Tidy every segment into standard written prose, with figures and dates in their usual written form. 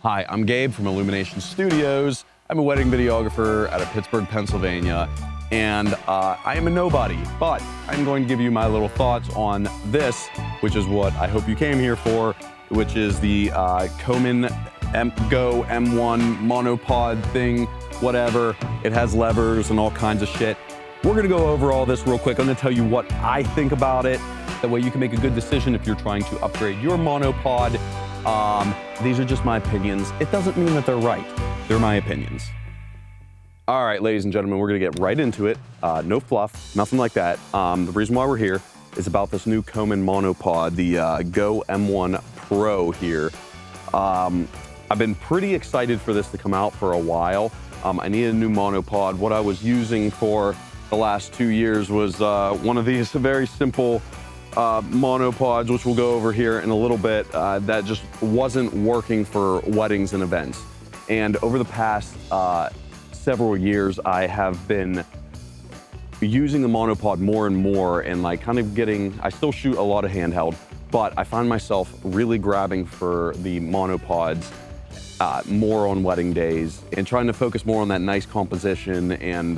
Hi, I'm Gabe from Illumination Studios. I'm a wedding videographer out of Pittsburgh, Pennsylvania, and I am a nobody, but I'm going to give you my little thoughts on this, which is what I hope you came here for, which is the Coman Go M1 monopod thing, whatever. It has levers and all kinds of shit. We're gonna go over all this real quick. I'm gonna tell you what I think about it. That way you can make a good decision if you're trying to upgrade your monopod. These are just my opinions. It doesn't mean that they're right. They're my opinions. All right, ladies and gentlemen, we're gonna get right into it. No fluff, nothing like that. The reason why we're here is about this new Coman monopod, the Go M1 Pro here. I've been pretty excited for this to come out for a while. I needed a new monopod. What I was using for the last 2 years was one of these very simple monopods, which we'll go over here in a little bit, that just wasn't working for weddings and events. And over the past several years, I have been using the monopod more and more and like kind of getting, I still shoot a lot of handheld, but I find myself really grabbing for the monopods more on wedding days and trying to focus more on that nice composition and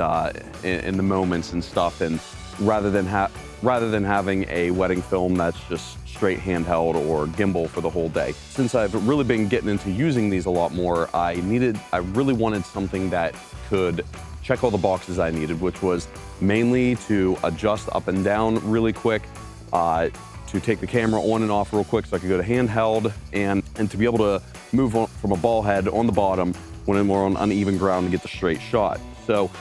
in the moments and stuff, and rather than having a wedding film that's just straight handheld or gimbal for the whole day. Since I've really been getting into using these a lot more, I really wanted something that could check all the boxes I needed, which was mainly to adjust up and down really quick, to take the camera on and off real quick so I could go to handheld, and to be able to move on from a ball head on the bottom when we're on uneven ground to get the straight shot. So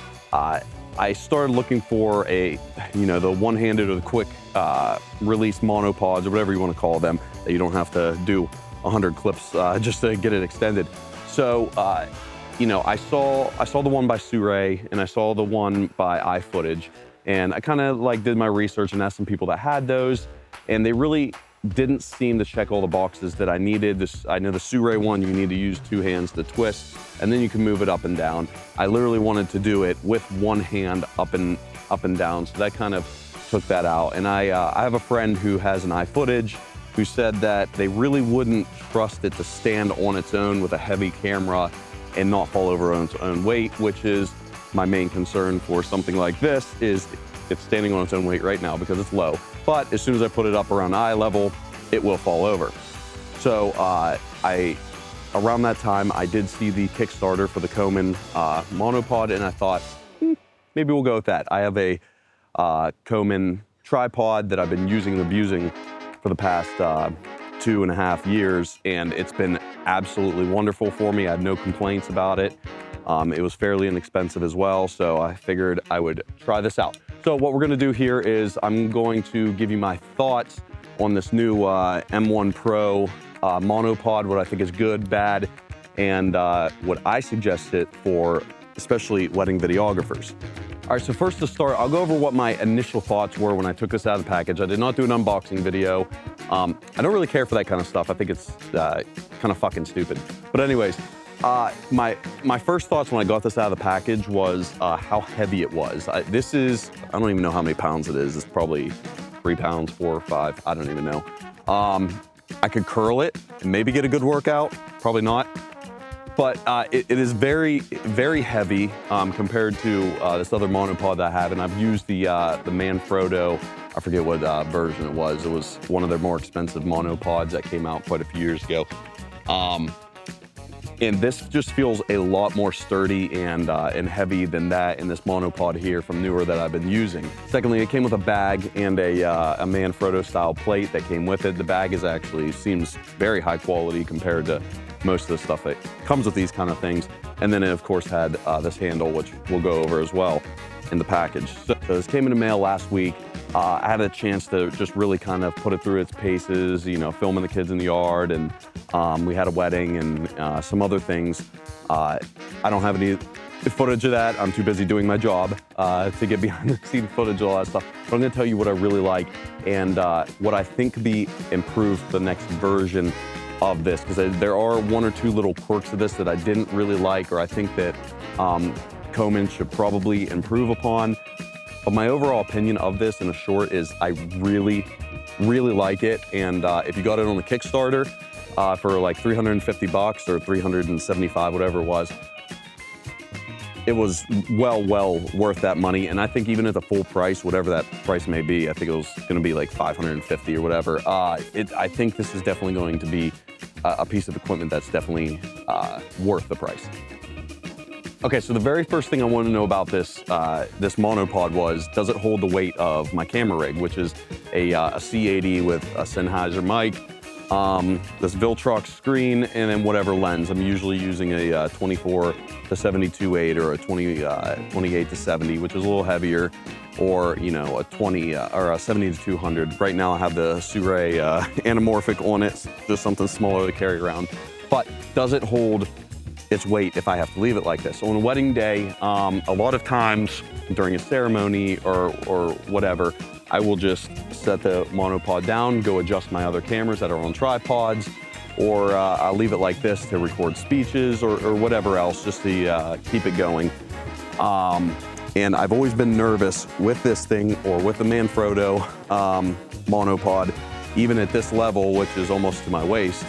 I started looking for the one-handed or the quick release monopods, or whatever you want to call them, that you don't have to do 100 clips just to get it extended. So I saw the one by Suray and I saw the one by iFootage, and I kind of like did my research and asked some people that had those, and they really didn't seem to check all the boxes that I needed. I know the Suray one, you need to use 2 hands to twist, and then you can move it up and down. I literally wanted to do it with 1 hand up and down, so that kind of took that out. And I have a friend who has an iFootage who said that they really wouldn't trust it to stand on its own with a heavy camera and not fall over on its own weight, which is my main concern for something like this. Is it's standing on its own weight right now because it's low, but as soon as I put it up around eye level, it will fall over. So around that time, I did see the Kickstarter for the Coman monopod, and I thought, maybe we'll go with that. I have a Coman tripod that I've been using and abusing for the past 2.5 years, and it's been absolutely wonderful for me. I have no complaints about it. It was fairly inexpensive as well, so I figured I would try this out. So what we're gonna do here is I'm going to give you my thoughts on this new M1 Pro monopod, what I think is good, bad, and what I suggest it for, especially wedding videographers. All right, so first to start, I'll go over what my initial thoughts were when I took this out of the package. I did not do an unboxing video. I don't really care for that kind of stuff. I think it's kind of fucking stupid. But anyways, my first thoughts when I got this out of the package was how heavy it was. I don't even know how many pounds it is. It's probably 3 pounds, 4 or 5, I don't even know. I could curl it and maybe get a good workout, probably not. But it is very, very heavy compared to this other monopod that I have, and I've used the Manfrotto, I forget what version it was. It was one of their more expensive monopods that came out quite a few years ago. And this just feels a lot more sturdy and heavy than that in this monopod here from Newer that I've been using. Secondly, it came with a bag and a Manfrotto style plate that came with it. The bag seems very high quality compared to most of the stuff that comes with these kind of things. And then it of course had this handle, which we'll go over as well in the package. So this came in the mail last week. I had a chance to just really kind of put it through its paces, filming the kids in the yard, and we had a wedding and some other things. I don't have any footage of that. I'm too busy doing my job to get behind the scene footage of all that stuff. But I'm gonna tell you what I really like and what I think could be improved for the next version of this, because there are 1 or 2 little quirks of this that I didn't really like, or I think that Coman should probably improve upon. But my overall opinion of this in a short is I really, really like it. And if you got it on the Kickstarter, for like 350 bucks or 375, whatever it was. It was well worth that money. And I think even at the full price, whatever that price may be, I think it was gonna be like 550 or whatever. I think this is definitely going to be a piece of equipment that's definitely worth the price. Okay, so the very first thing I wanted to know about this monopod was, does it hold the weight of my camera rig, which is a C80 with a Sennheiser mic, this Viltrox screen, and then whatever lens. I'm usually using a 24 to 72/8 or a 28 to 70, which is a little heavier, or you know, a 20 or a 70 to 200. Right now I have the Sure anamorphic on it, just something smaller to carry around. But does it hold its weight if I have to leave it like this? So on a wedding day, a lot of times during a ceremony or whatever, I will just set the monopod down, go adjust my other cameras that are on tripods, or I'll leave it like this to record speeches or whatever else, just to keep it going. And I've always been nervous with this thing, or with the Manfrotto monopod, even at this level, which is almost to my waist.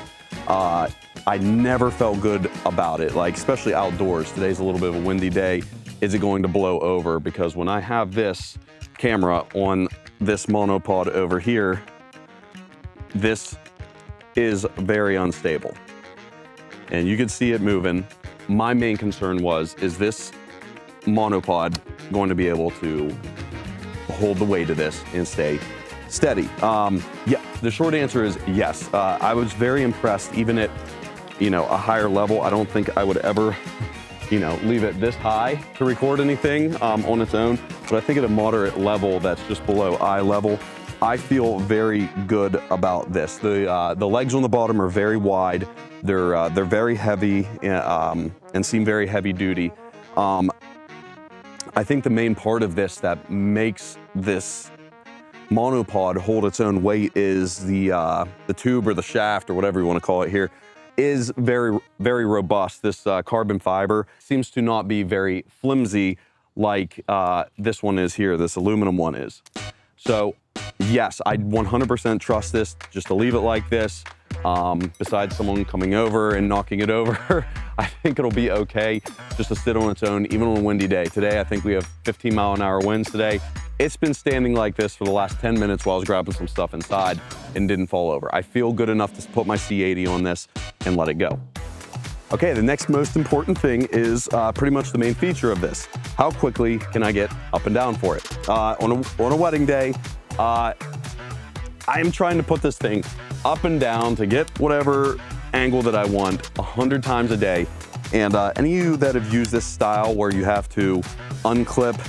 I never felt good about it, like especially outdoors. Today's a little bit of a windy day. Is it going to blow over? Because when I have this camera on this monopod over here, this is very unstable. And you can see it moving. My main concern was, is this monopod going to be able to hold the weight of this and stay steady? Yeah, the short answer is yes. I was very impressed, even at, you know, a higher level. I don't think I would ever, you know, leave it this high to record anything on its own. But I think at a moderate level that's just below eye level, I feel very good about this. The legs on the bottom are very wide. They're very heavy and seem very heavy duty. I think the main part of this that makes this monopod hold its own weight is the tube or the shaft or whatever you want to call it here is very robust. This carbon fiber seems to not be very flimsy like this one is here, this aluminum one is. So yes, I 100% trust this just to leave it like this. Besides someone coming over and knocking it over, I think it'll be okay just to sit on its own, even on a windy day. Today, I think we have 15-mile-an-hour winds today. It's been standing like this for the last 10 minutes while I was grabbing some stuff inside and didn't fall over. I feel good enough to put my C80 on this and let it go. Okay, the next most important thing is pretty much the main feature of this. How quickly can I get up and down for it? On a wedding day, I am trying to put this thing up and down to get whatever angle that I want 100 times a day. And any of you that have used this style where you have to unclip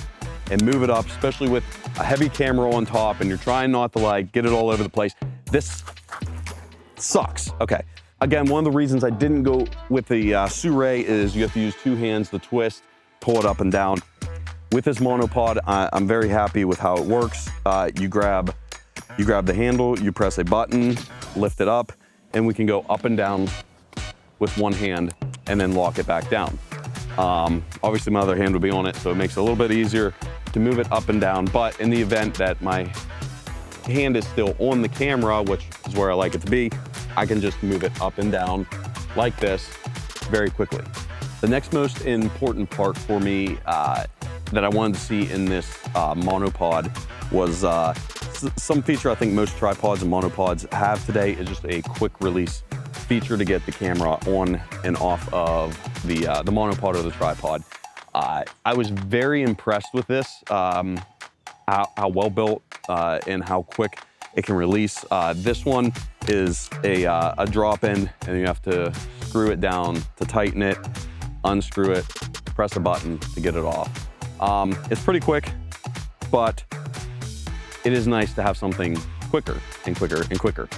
and move it up, especially with a heavy camera on top and you're trying not to like get it all over the place, this sucks. Okay, again, one of the reasons I didn't go with the Sure is you have to use two hands to twist, pull it up and down. With this monopod, I'm very happy with how it works. You grab the handle, you press a button, lift it up, and we can go up and down with one hand and then lock it back down. Obviously my other hand would be on it, so it makes it a little bit easier to move it up and down. But in the event that my hand is still on the camera, which is where I like it to be, I can just move it up and down like this very quickly. The next most important part for me that I wanted to see in this monopod was some feature I think most tripods and monopods have today is just a quick release feature to get the camera on and off of the monopod or the tripod. I was very impressed with this, how well built and how quick it can release. This one is a drop-in, and you have to screw it down to tighten it, unscrew it, press a button to get it off. It's pretty quick, but it is nice to have something quicker and quicker and quicker.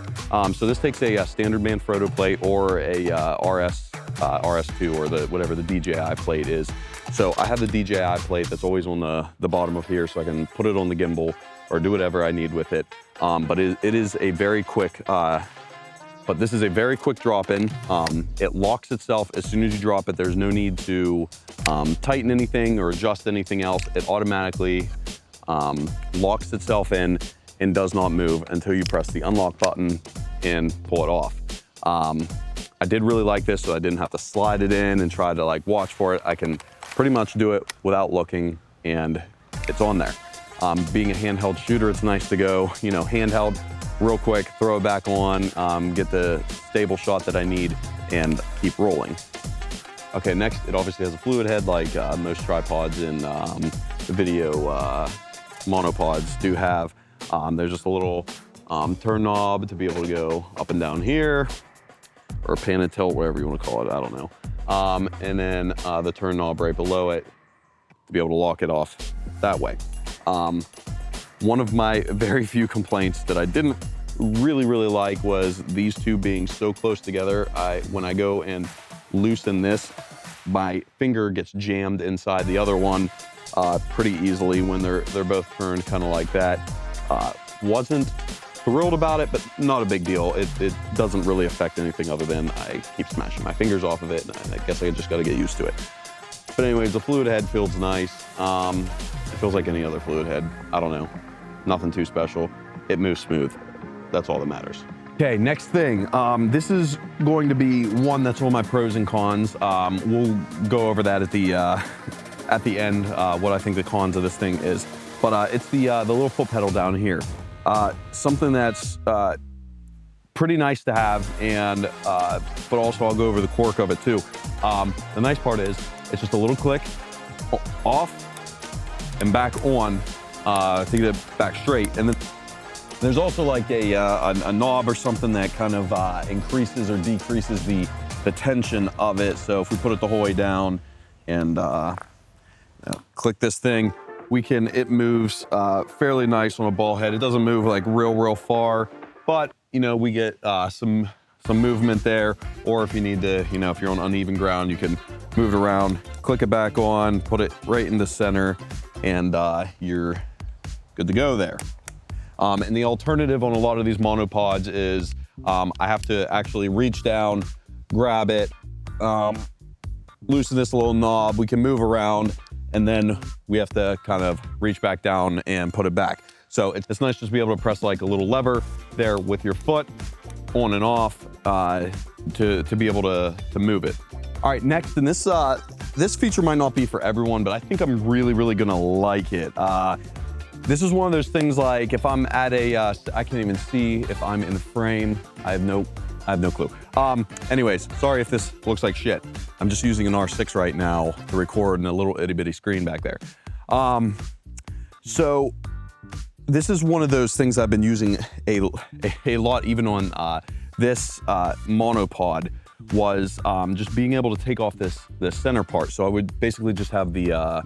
So this takes a standard Manfrotto plate or a RS2 or whatever the DJI plate is. So I have the DJI plate that's always on the bottom of here, so I can put it on the gimbal or do whatever I need with it. But it is a very quick, but this is a very quick drop-in. It locks itself as soon as you drop it. There's no need to tighten anything or adjust anything else. It automatically locks itself in and does not move until you press the unlock button and pull it off. I did really like this, so I didn't have to slide it in and try to like watch for it. I can pretty much do it without looking, and it's on there. Being a handheld shooter, it's nice to go, you know, handheld, real quick, throw it back on, get the stable shot that I need, and keep rolling. Okay, next, it obviously has a fluid head like most tripods and video monopods do have. There's just a little turn knob to be able to go up and down here, or pan and tilt, whatever you want to call it, I don't know. And then the turn knob right below it to be able to lock it off that way. One of my very few complaints that I didn't really like was these two being so close together. When I go and loosen this, my finger gets jammed inside the other one pretty easily when they're both turned kind of like that. Wasn't thrilled about it, but not a big deal. It doesn't really affect anything other than I keep smashing my fingers off of it, and I guess I just got to get used to it. But anyways, the fluid head feels nice. It feels like any other fluid head. I don't know, nothing too special. It moves smooth. That's all that matters. Okay, next thing. This is going to be one that's all my pros and cons. We'll go over that at the end, what I think the cons of this thing is. But it's the little foot pedal down here. Something that's pretty nice to have, and but also I'll go over the quirk of it too. The nice part is it's just a little click, off and back on to get it back straight. And then there's also like a knob or something that kind of increases or decreases the tension of it. So if we put it the whole way down and click this thing, it moves fairly nice on a ball head. It doesn't move like real far, but you know, we get some movement there. Or if you need to, you know, if you're on uneven ground, you can move it around, click it back on, put it right in the center, and you're good to go there. And the alternative on a lot of these monopods is I have to actually reach down, grab it, loosen this little knob. We can move around, and then we have to kind of reach back down and put it back. So it's nice just to be able to press like a little lever there with your foot on and off to be able to move it. All right, next, and this feature might not be for everyone, but I think I'm really gonna like it. This is one of those things like if I'm at I can't even see if I'm in the frame. I have no clue. Anyways, sorry if this looks like shit. I'm just using an R6 right now to record in a little itty bitty screen back there. So this is one of those things I've been using a lot, even on this monopod, was just being able to take off this center part. So I would basically just have the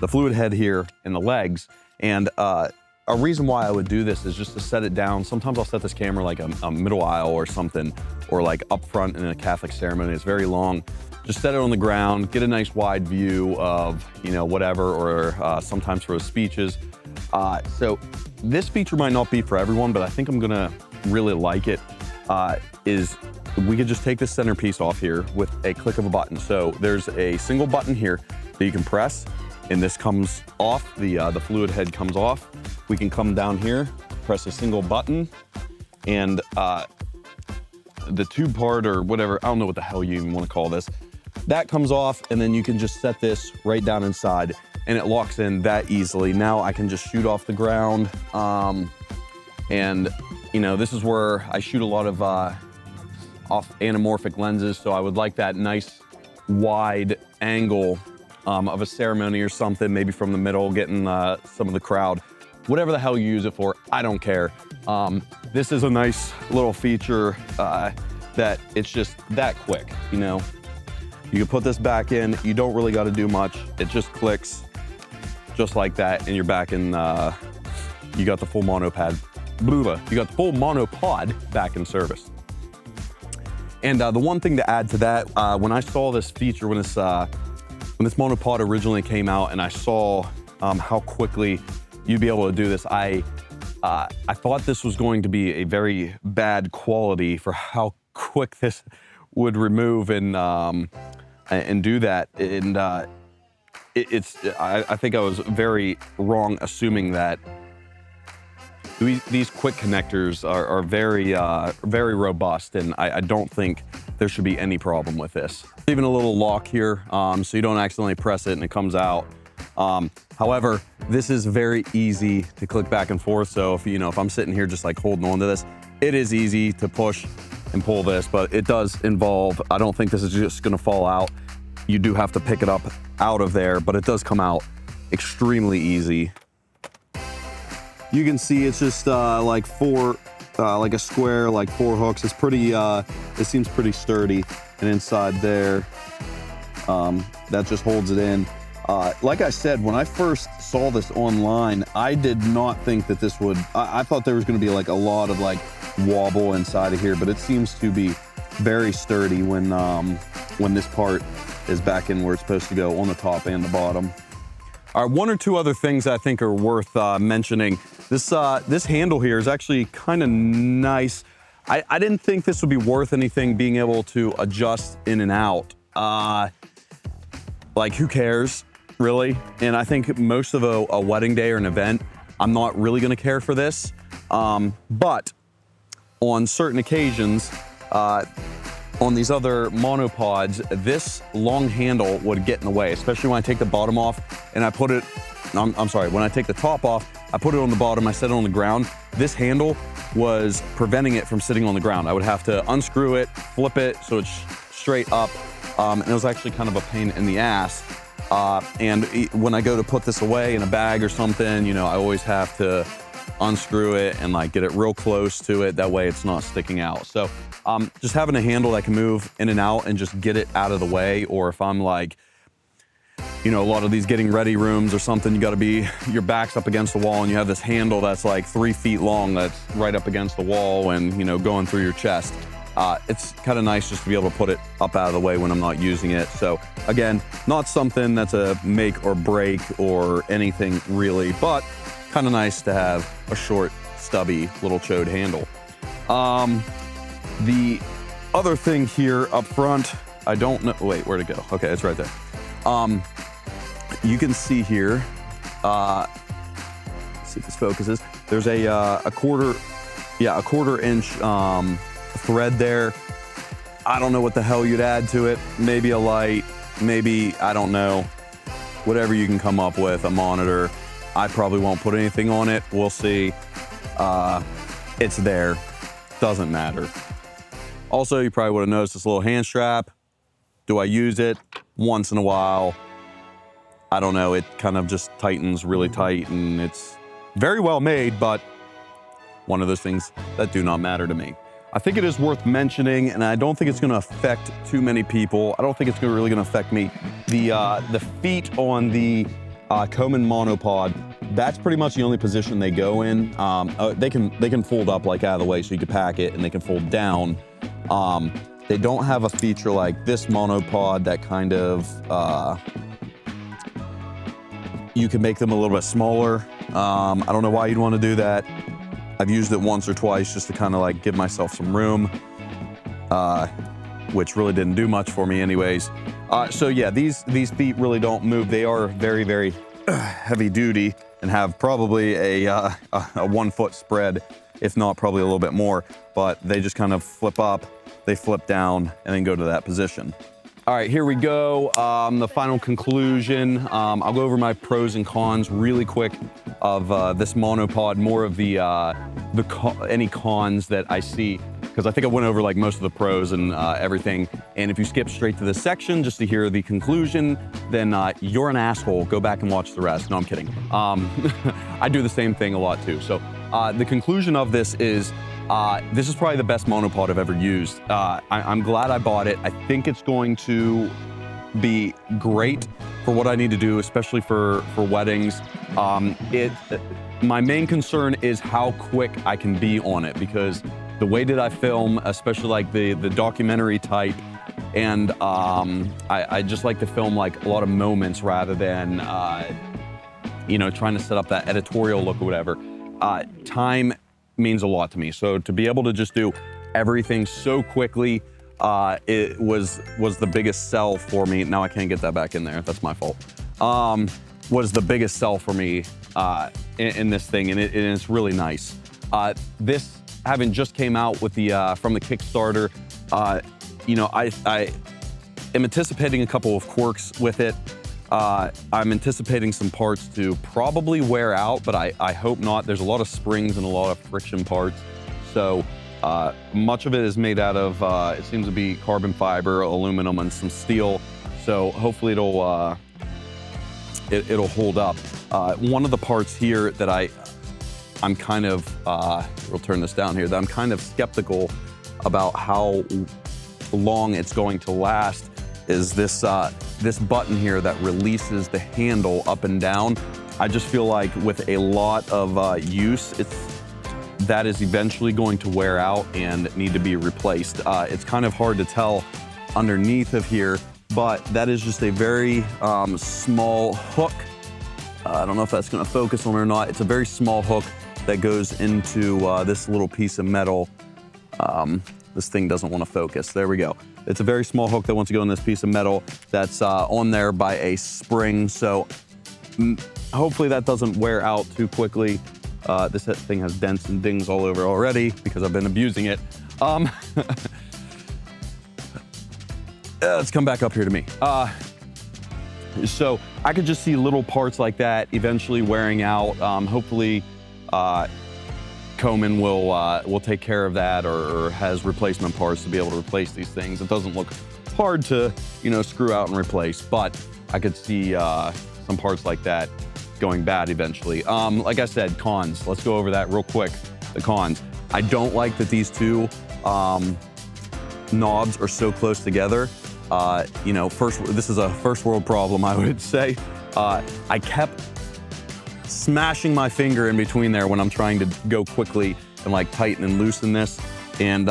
fluid head here and the legs. And a reason why I would do this is just to set it down. Sometimes I'll set this camera like a middle aisle or something, or like up front in a Catholic ceremony. It's very long. Just set it on the ground, get a nice wide view of, you know, whatever, or sometimes for speeches. So this feature might not be for everyone, but I think I'm gonna really like it. Is we could just take this centerpiece off here with a click of a button. So there's a single button here that you can press, and this comes off, the fluid head comes off. We can come down here, press a single button, and the tube part or whatever, I don't know what the hell you even want to call this, that comes off, and then you can just set this right down inside, and it locks in that easily. Now I can just shoot off the ground, and you know, this is where I shoot a lot of off anamorphic lenses, so I would like that nice wide angle of a ceremony or something, maybe from the middle, getting some of the crowd. Whatever the hell you use it for, I don't care. This is a nice little feature that it's just that quick, you know? You can put this back in, you don't really gotta do much. It just clicks just like that, and you're back in, you got the full monopod. You got the full monopod back in service. And the one thing to add to that, when I saw this feature, when this monopod originally came out, and I saw how quickly you'd be able to do this, I thought this was going to be a very bad quality for how quick this would remove and do that. And I think I was very wrong assuming that these quick connectors are very robust, and I don't think there should be any problem with this. Even a little lock here, so you don't accidentally press it and it comes out. However, this is very easy to click back and forth. So if I'm sitting here just like holding on to this, it is easy to push and pull this, but it does involve, I don't think this is just gonna fall out. You do have to pick it up out of there, but it does come out extremely easy. You can see it's just like a square, like 4 hooks. It's pretty, it seems pretty sturdy. And inside there, that just holds it in. Like I said, when I first saw this online, I did not think that this would, I thought there was gonna be like a lot of like wobble inside of here, but it seems to be very sturdy when this part is back in where it's supposed to go on the top and the bottom. All right, 1 or 2 other things I think are worth mentioning. This handle here is actually kind of nice. I didn't think this would be worth anything, being able to adjust in and out. Like, who cares, really? And I think most of a wedding day or an event, I'm not really gonna care for this. But on certain occasions, on these other monopods, this long handle would get in the way, especially when I take the bottom off and I put it, I'm sorry, when I take the top off, I put it on the bottom, I set it on the ground. This handle was preventing it from sitting on the ground. I would have to unscrew it, flip it so it's straight up, and it was actually kind of a pain in the ass. And when I go to put this away in a bag or something, I always have to unscrew it and like get it real close to it. That way it's not sticking out. So just having a handle that can move in and out and just get it out of the way, or if I'm like, a lot of these getting ready rooms or something, you gotta be, your back's up against the wall and you have this handle that's like 3 feet long that's right up against the wall and, going through your chest. It's kind of nice just to be able to put it up out of the way when I'm not using it. So again, not something that's a make or break or anything really, but kind of nice to have a short, stubby little chode handle. The other thing here up front, I don't know, wait, where'd it go? Okay, it's right there. You can see here, let's see if this focuses. There's a quarter inch thread there. I don't know what the hell you'd add to it. Maybe a light, maybe, I don't know, whatever you can come up with, a monitor. I probably won't put anything on it. We'll see. It's there, doesn't matter. Also, you probably would have noticed this little hand strap. Do I use it? Once in a while. I don't know, it kind of just tightens really tight and it's very well made, but one of those things that do not matter to me. I think it is worth mentioning, and I don't think it's gonna affect too many people. I don't think it's really gonna affect me. The feet on the Coman monopod, that's pretty much the only position they go in. They can fold up like out of the way so you can pack it, and they can fold down. They don't have a feature like this monopod that kind of, you can make them a little bit smaller. I don't know why you'd want to do that. I've used it once or twice just to kind of like give myself some room, which really didn't do much for me anyways. So yeah, these feet really don't move. They are very, very heavy duty and have probably a 1 foot spread, if not probably a little bit more, but they just kind of flip up, they flip down, and then go to that position. All right, here we go. The final conclusion. I'll go over my pros and cons really quick of this monopod, more of any cons that I see, because I think I went over like most of the pros and everything. And if you skip straight to this section just to hear the conclusion, then you're an asshole. Go back and watch the rest. No, I'm kidding. I do the same thing a lot too. So the conclusion of this is probably the best monopod I've ever used. I'm glad I bought it. I think it's going to be great for what I need to do, especially for weddings. My main concern is how quick I can be on it, because the way that I film, especially like the documentary type, and I just like to film like a lot of moments rather than trying to set up that editorial look or whatever. Time means a lot to me. So to be able to just do everything so quickly, it was the biggest sell for me. Now I can't get that back in there. That's my fault. Was the biggest sell for me in this thing, and it's really nice. This having just came out with the from the Kickstarter, you know, I am anticipating a couple of quirks with it. I'm anticipating some parts to probably wear out, but I hope not. There's a lot of springs and a lot of friction parts. So much of it is made out of, it seems to be carbon fiber, aluminum, and some steel. So hopefully it'll hold up. One of the parts here that I'm kind of, we'll turn this down here, that I'm kind of skeptical about how long it's going to last is this this button here that releases the handle up and down. I just feel like with a lot of use, that is eventually going to wear out and need to be replaced. It's kind of hard to tell underneath of here, but that is just a very small hook. I don't know if that's gonna focus on or not. It's a very small hook that goes into this little piece of metal. This thing doesn't want to focus. There we go. It's a very small hook that wants to go in this piece of metal that's on there by a spring. So hopefully that doesn't wear out too quickly. This thing has dents and dings all over already because I've been abusing it. Let's come back up here to me. So I could just see little parts like that eventually wearing out. Hopefully Coman will take care of that or has replacement parts to be able to replace these things. It doesn't look hard to, you know, screw out and replace, but I could see some parts like that going bad eventually. Like I said, cons. Let's go over that real quick. The cons. I don't like that these two knobs are so close together. You know, this is a first world problem, I would say. I kept smashing my finger in between there when I'm trying to go quickly and like tighten and loosen this, and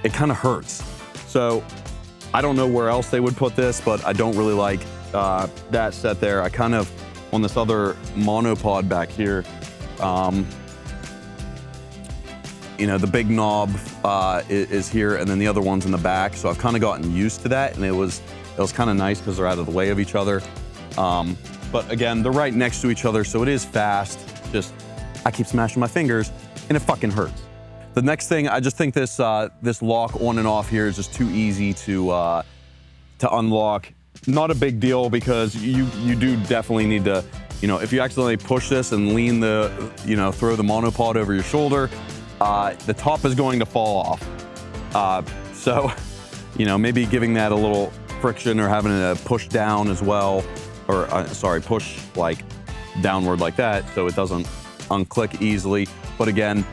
it kind of hurts. So I don't know where else they would put this, but I don't really like that set there. I kind of, on this other monopod back here, you know, the big knob is here, and then the other one's in the back. So I've kind of gotten used to that, and it was kind of nice because they're out of the way of each other. But again, they're right next to each other, so it is fast. Just, I keep smashing my fingers, and it fucking hurts. The next thing, I just think this this lock on and off here is just too easy to unlock. Not a big deal because you do definitely need to, you know, if you accidentally push this and lean you know, throw the monopod over your shoulder, the top is going to fall off. So, you know, maybe giving that a little friction or having it push down as well, or sorry, push like downward like that so it doesn't unclick easily. But again,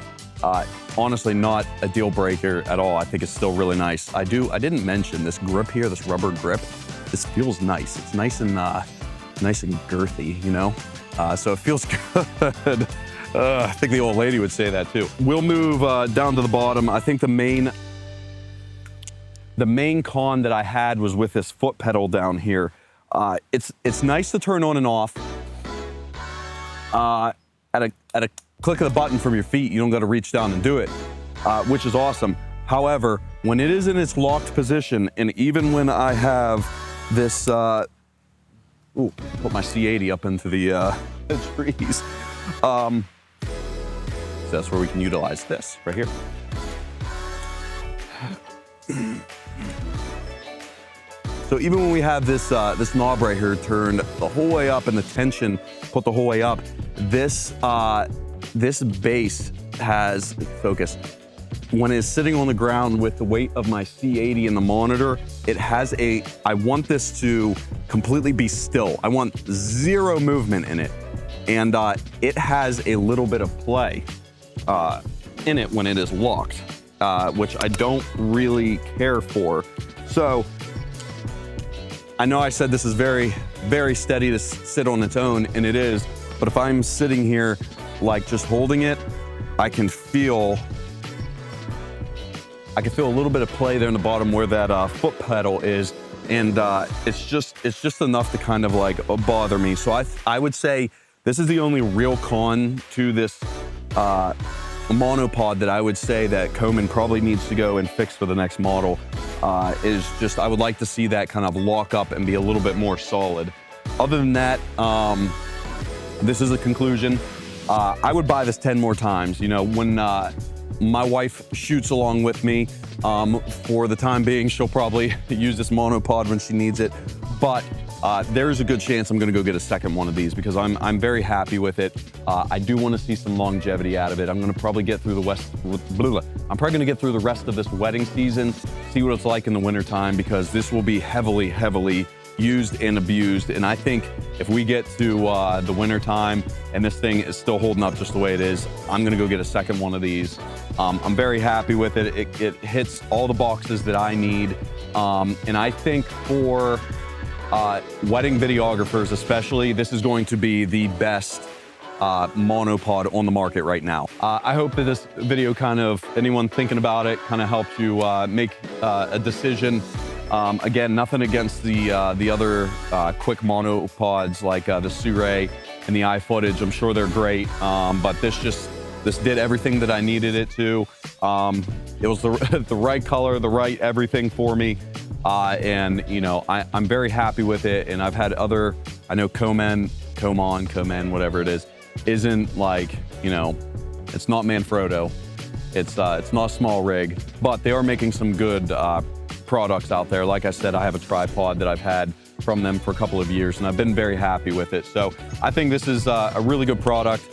honestly, not a deal breaker at all. I think it's still really nice. I didn't mention this grip here, this rubber grip. This feels nice. It's nice and girthy, you know? So it feels good. I think the old lady would say that too. We'll move down to the bottom. I think the main con that I had was with this foot pedal down here. It's nice to turn on and off. At a click of the button from your feet, you don't got to reach down and do it, which is awesome. However, when it is in its locked position, and even when I have this, put my C80 up into the trees. So that's where we can utilize this right here. So even when we have this this knob right here turned the whole way up and the tension put the whole way up, this this base has focus. When it's sitting on the ground with the weight of my C80 in the monitor, it has I want this to completely be still. I want zero movement in it. And it has a little bit of play in it when it is locked, which I don't really care for. So I know I said this is very, very steady to sit on its own, and it is, but if I'm sitting here like just holding it, I can feel a little bit of play there in the bottom where that foot pedal is, and it's just enough to kind of like bother me. So I would say this is the only real con to this monopod that I would say that Coman probably needs to go and fix for the next model. Is just, I would like to see that kind of lock up and be a little bit more solid. Other than that, this is a conclusion. I would buy this 10 more times. You know, when my wife shoots along with me, for the time being, she'll probably use this monopod when she needs it. But there's a good chance I'm gonna go get a second one of these because I'm very happy with it. I do wanna see some longevity out of it. I'm gonna probably get through I'm probably gonna get through the rest of this wedding season, see what it's like in the wintertime, because this will be heavily, heavily used and abused. And I think if we get to the winter time and this thing is still holding up just the way it is, I'm gonna go get a second one of these. I'm very happy with it. It hits all the boxes that I need. And I think for wedding videographers especially, this is going to be the best monopod on the market right now. I hope that this video anyone thinking about it helps you make a decision. Again, nothing against the other quick monopods like the Sure and the iFootage. I'm sure they're great, but this did everything that I needed it to. It was the right color, the right everything for me. And you know, I'm very happy with it. And I've had other, I know Coman, whatever it is, isn't like, you know, it's not Manfrotto. It's not a small rig, but they are making some good products out there. Like I said, I have a tripod that I've had from them for a couple of years and I've been very happy with it. So I think this is a really good product.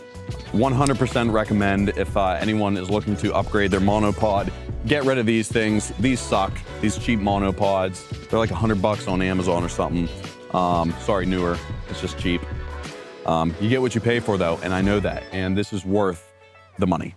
100% recommend if anyone is looking to upgrade their monopod. Get rid of these things. These suck, these cheap monopods. They're like $100 on Amazon or something. Sorry, newer, it's just cheap. You get what you pay for though, and I know that, and this is worth the money.